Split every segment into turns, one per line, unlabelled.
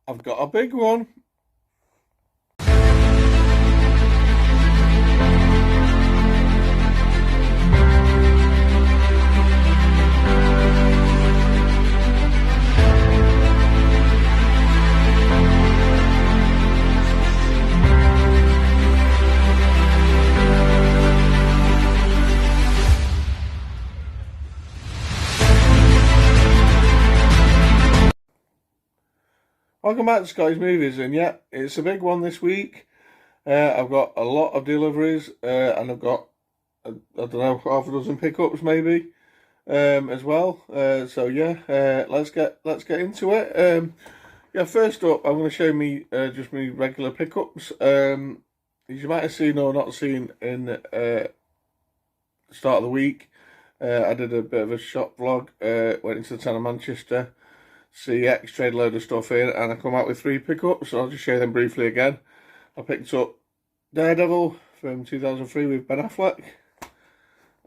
I've got a big one. Welcome back to Scotty's Movies, and yeah, it's a big one this week. I've got a lot of deliveries, and I've got, I don't know, half a dozen pickups maybe, as well. So yeah, let's get into it. Yeah, first up, I'm going to show me just my regular pickups. As you might have seen or not seen in the start of the week, I did a bit of a shop vlog. Went into the town of Manchester. CX, trade a load of stuff in, and I come out with 3 pickups, so I'll just show them briefly again. I picked up Daredevil from 2003 with Ben Affleck.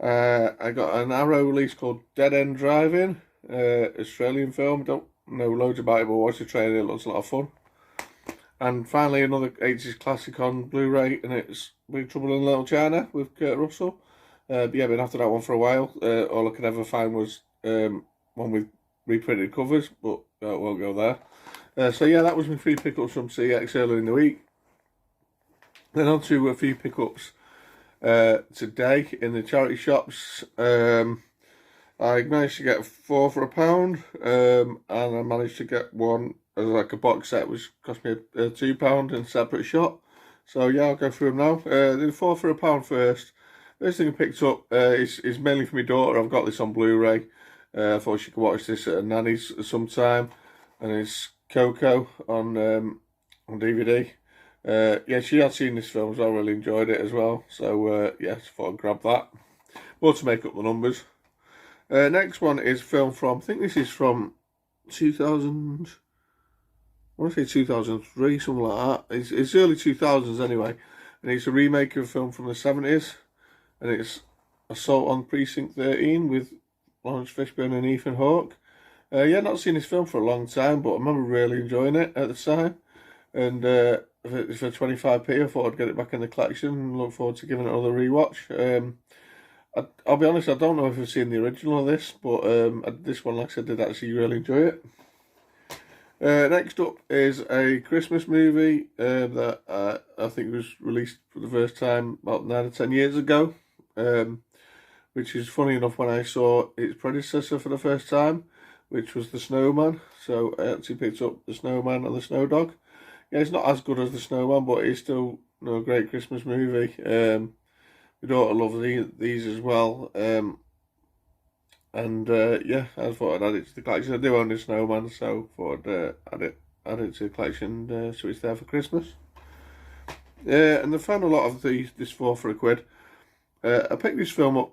I got an Arrow release called Dead End Driving, Australian film. Don't know loads about it, but watch the trailer, it looks a lot of fun. And finally another 80s classic on Blu-ray, and it's Big Trouble in Little China with Kurt Russell. But yeah, been after that one for a while. All I could ever find was one with reprinted covers, but I won't go there. So yeah, that was my 3 pickups from CX earlier in the week. Then on to a few pickups today in the charity shops. I managed to get 4 for £1, and I managed to get one as like a box set, which cost me £2 in a separate shop. So yeah, I'll go through them now. The 4 for £1 first. First thing I picked up is mainly for my daughter. I've got this on Blu-ray. I thought she could watch this at her nanny's sometime, and it's Coco on DVD. Yeah, she had seen this film, so I really enjoyed it as well. So yeah, just thought I'd grab that. More to make up the numbers. Next one is a film from, I think this is from 2000, I want to say 2003, something like that. It's early 2000s anyway, and it's a remake of a film from the 70s, and it's Assault on Precinct 13 with Lawrence Fishburne and Ethan Hawke. Yeah, not seen this film for a long time, but I remember really enjoying it at the time. And for 25p, I thought I'd get it back in the collection and look forward to giving it another rewatch. I'll be honest, I don't know if I've seen the original of this, but this one, like I said, did actually really enjoy it. Next up is a Christmas movie that I think was released for the first time about 9 or 10 years ago. Which is funny enough when I saw its predecessor for the first time, which was The Snowman. So I actually picked up The Snowman and The Snow Dog. Yeah, it's not as good as The Snowman, but it's still a great Christmas movie. My daughter loves these as well. Yeah, I thought I'd add it to the collection. I do own The Snowman, so I thought I'd add it to the collection so it's there for Christmas. And I found a lot of this 4 for £1. I picked this film up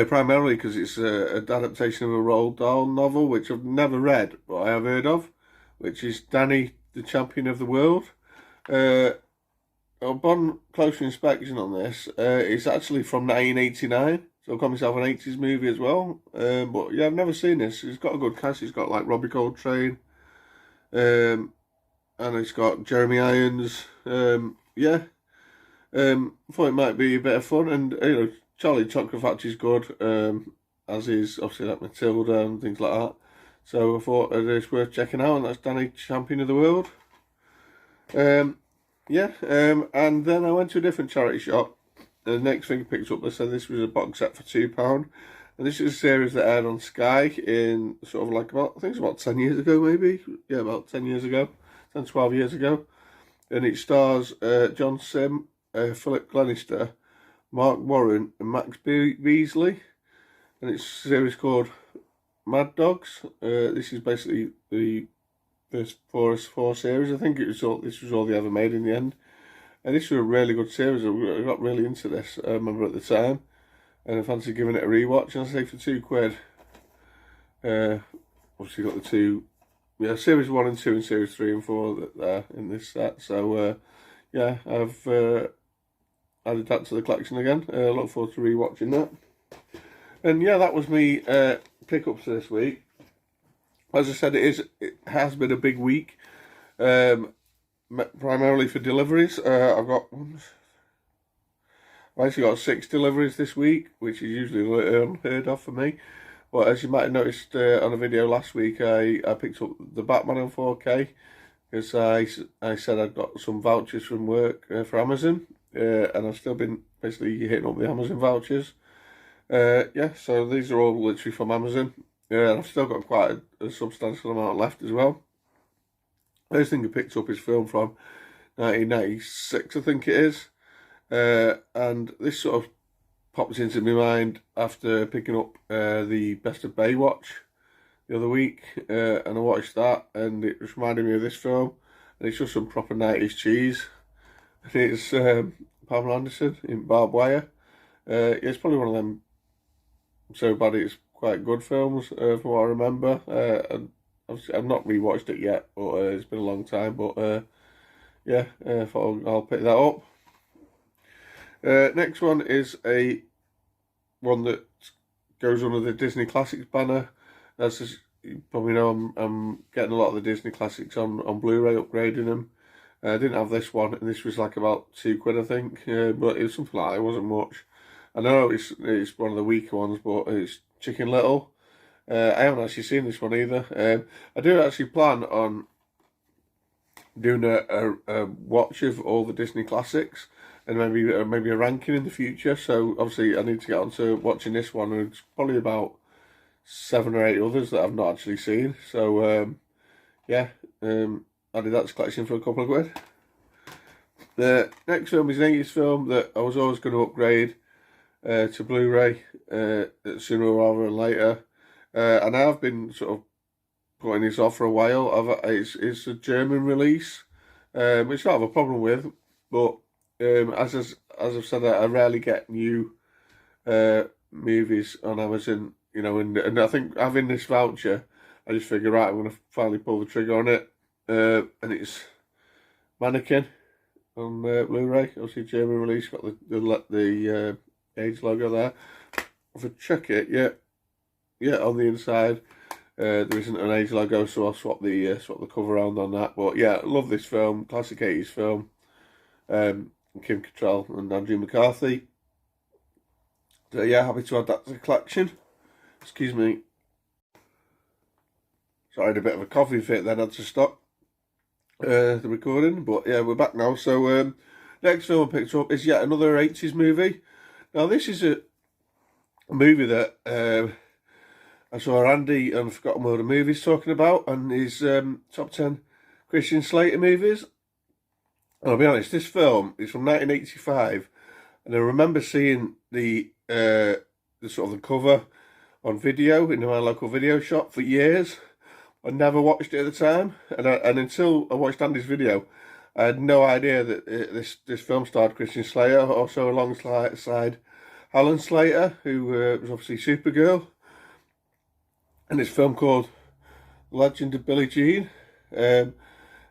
primarily because it's an adaptation of a Roald Dahl novel, which I've never read, but I have heard of, which is Danny, the Champion of the World. Upon closer inspection on this, it's actually from 1989, so I've got myself an 80s movie as well. But yeah, I've never seen this. It's got a good cast. It's got like Robbie Coltrane, and it's got Jeremy Irons. Yeah, thought it might be a bit of fun, and Charlie Chocolate Factory's good, as is obviously like Matilda and things like that. So I thought it's worth checking out, and that's Danny, Champion of the World. Yeah, and then I went to a different charity shop. The next thing I picked up, they said this was a box set for £2. And this is a series that aired on Sky in sort of like I think it's about 10 years ago maybe. Yeah, about 10 years ago, 10, 12 years ago. And it stars John Sim, Philip Glenister, Mark Warren and Max Beasley, and it's a series called Mad Dogs. This is basically the first four series. I think this was all they ever made in the end, and this was a really good series. I got really into this. I remember at the time, and I fancy giving it a rewatch. And I say for £2. Obviously got the 2, series 1 and 2 and series 3 and 4 there in this set. So yeah, I've added that to the collection again. Look forward to rewatching that. And yeah, that was me pickups this week. As I said, it has been a big week, primarily for deliveries. I've actually got 6 deliveries this week, which is usually unheard of for me. But as you might have noticed on a video last week, I picked up the Batman in 4K because I said I'd got some vouchers from work for Amazon, and I've still been basically hitting up the Amazon vouchers. Yeah, so these are all literally from Amazon. And I've still got quite a substantial amount left as well. First thing I picked up is film from 1996, I think it is. And this sort of popped into my mind after picking up the Best of Baywatch the other week, and I watched that, and it just reminded me of this film, and it's just some proper 90s cheese. And it's Pamela Anderson in Barbed Wire. It's probably one of them so bad it's quite good films, from what I remember. And obviously I've not rewatched it yet, but it's been a long time. But yeah, thought I'll pick that up. Next one is one that goes under the Disney Classics banner. As you probably know, I'm getting a lot of the Disney Classics on Blu-ray, upgrading them. I didn't have this one, and this was like about £2, I think, but it was something like that. It wasn't much. I know it's one of the weaker ones, but it's Chicken Little. I haven't actually seen this one either. I do actually plan on doing a watch of all the Disney classics, and maybe a ranking in the future. So obviously I need to get on to watching this one, and it's probably about 7 or 8 others that I've not actually seen. So yeah, added that to collection for a couple of quid. The next film is an 80s film that I was always going to upgrade to Blu-ray sooner rather than later, and I've been sort of putting this off for a while. It's a German release, which I don't have a problem with, but as I've said, I rarely get new movies on Amazon, you know, and I think having this voucher, I just figure, right, I'm going to finally pull the trigger on it, and it's Mannequin on Blu-ray. Obviously, German release, got the age logo there. If I check it, yeah, on the inside there isn't an age logo, so I'll swap the cover around on that. But yeah, love this film, classic 80s film. Kim Cattrall and Andrew McCarthy. So yeah, happy to add that to the collection. Excuse me. So I had a bit of a coffee fit, then had to stop the recording. But yeah, we're back now. So next film I picked up is yet another 80s movie. Now this is a movie that I saw Andy and Forgotten World of Movies talking about, and his top 10 Christian Slater movies. And I'll be honest, this film is from 1985, and I remember seeing the sort of the cover on video in my local video shop for years. I never watched it at the time, and until I watched Andy's video, I had no idea that this film starred Christian Slater, also alongside Alan Slater, who was obviously Supergirl, and this film called Legend of Billie Jean.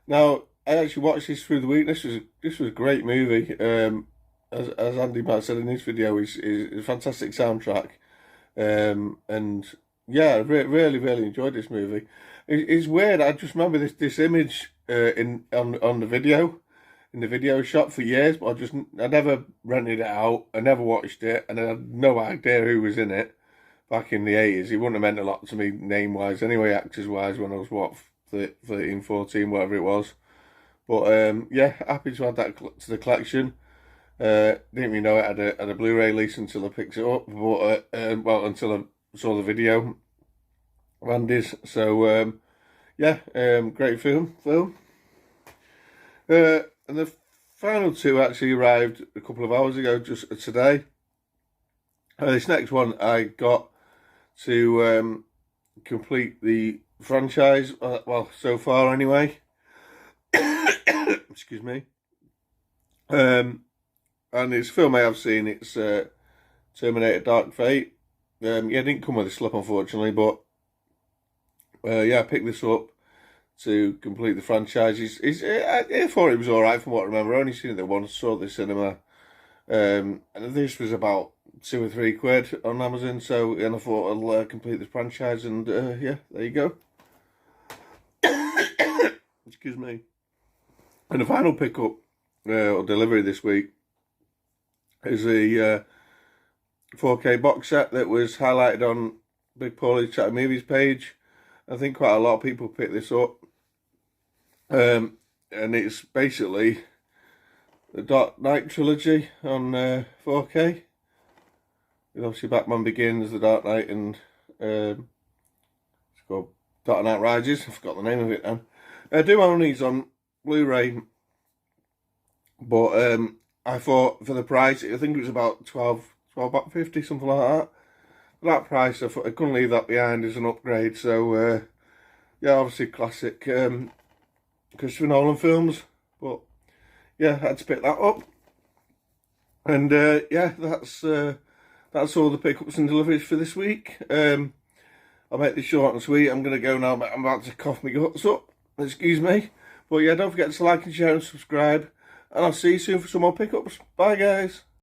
Now, I actually watched this through the week. This was a great movie. As Andy might have said in his video, it's a fantastic soundtrack. And yeah, I really enjoyed this movie. It's weird. I just remember this image on the video in the video shop for years, but I never rented it out. I never watched it, and I had no idea who was in it back in the 80s. It wouldn't have meant a lot to me name wise, anyway, actors wise, when I was 13, 14, whatever it was. But yeah, happy to add that to the collection. Didn't even know it had a Blu-ray release until I picked it up. But well, until I saw the video of Andy's. So yeah, great film. And the final two actually arrived a couple of hours ago, just today. This next one I got to complete the franchise. Well, so far anyway. Excuse me. And it's a film I have seen. It's Terminator Dark Fate. Yeah, it didn't come with a slip, unfortunately, but yeah, I picked this up to complete the franchise. I thought it was alright from what I remember. I only seen it the once, saw it at the cinema. And this was about £2 or £3 on Amazon, and I thought I'll complete the franchise, and yeah, there you go. Excuse me. And the final pickup or delivery this week is the 4K box set that was highlighted on Big Paulie's Chat Movies page. I think quite a lot of people picked this up. And it's basically the Dark Knight trilogy on 4K. With obviously Batman Begins, The Dark Knight, and it's called Dark Knight Rises. I forgot the name of it now. I do own these on Blu-ray, but I thought for the price, I think it was about £12.50, something like that. For that price, I thought I couldn't leave that behind as an upgrade. So yeah, obviously classic Christopher Nolan films, but yeah, I had to pick that up. And yeah, that's all the pickups and deliveries for this week. I'll make this short and sweet. I'm going to go now, but I'm about to cough my guts up. Excuse me. But yeah, don't forget to like and share and subscribe. And I'll see you soon for some more pickups. Bye, guys.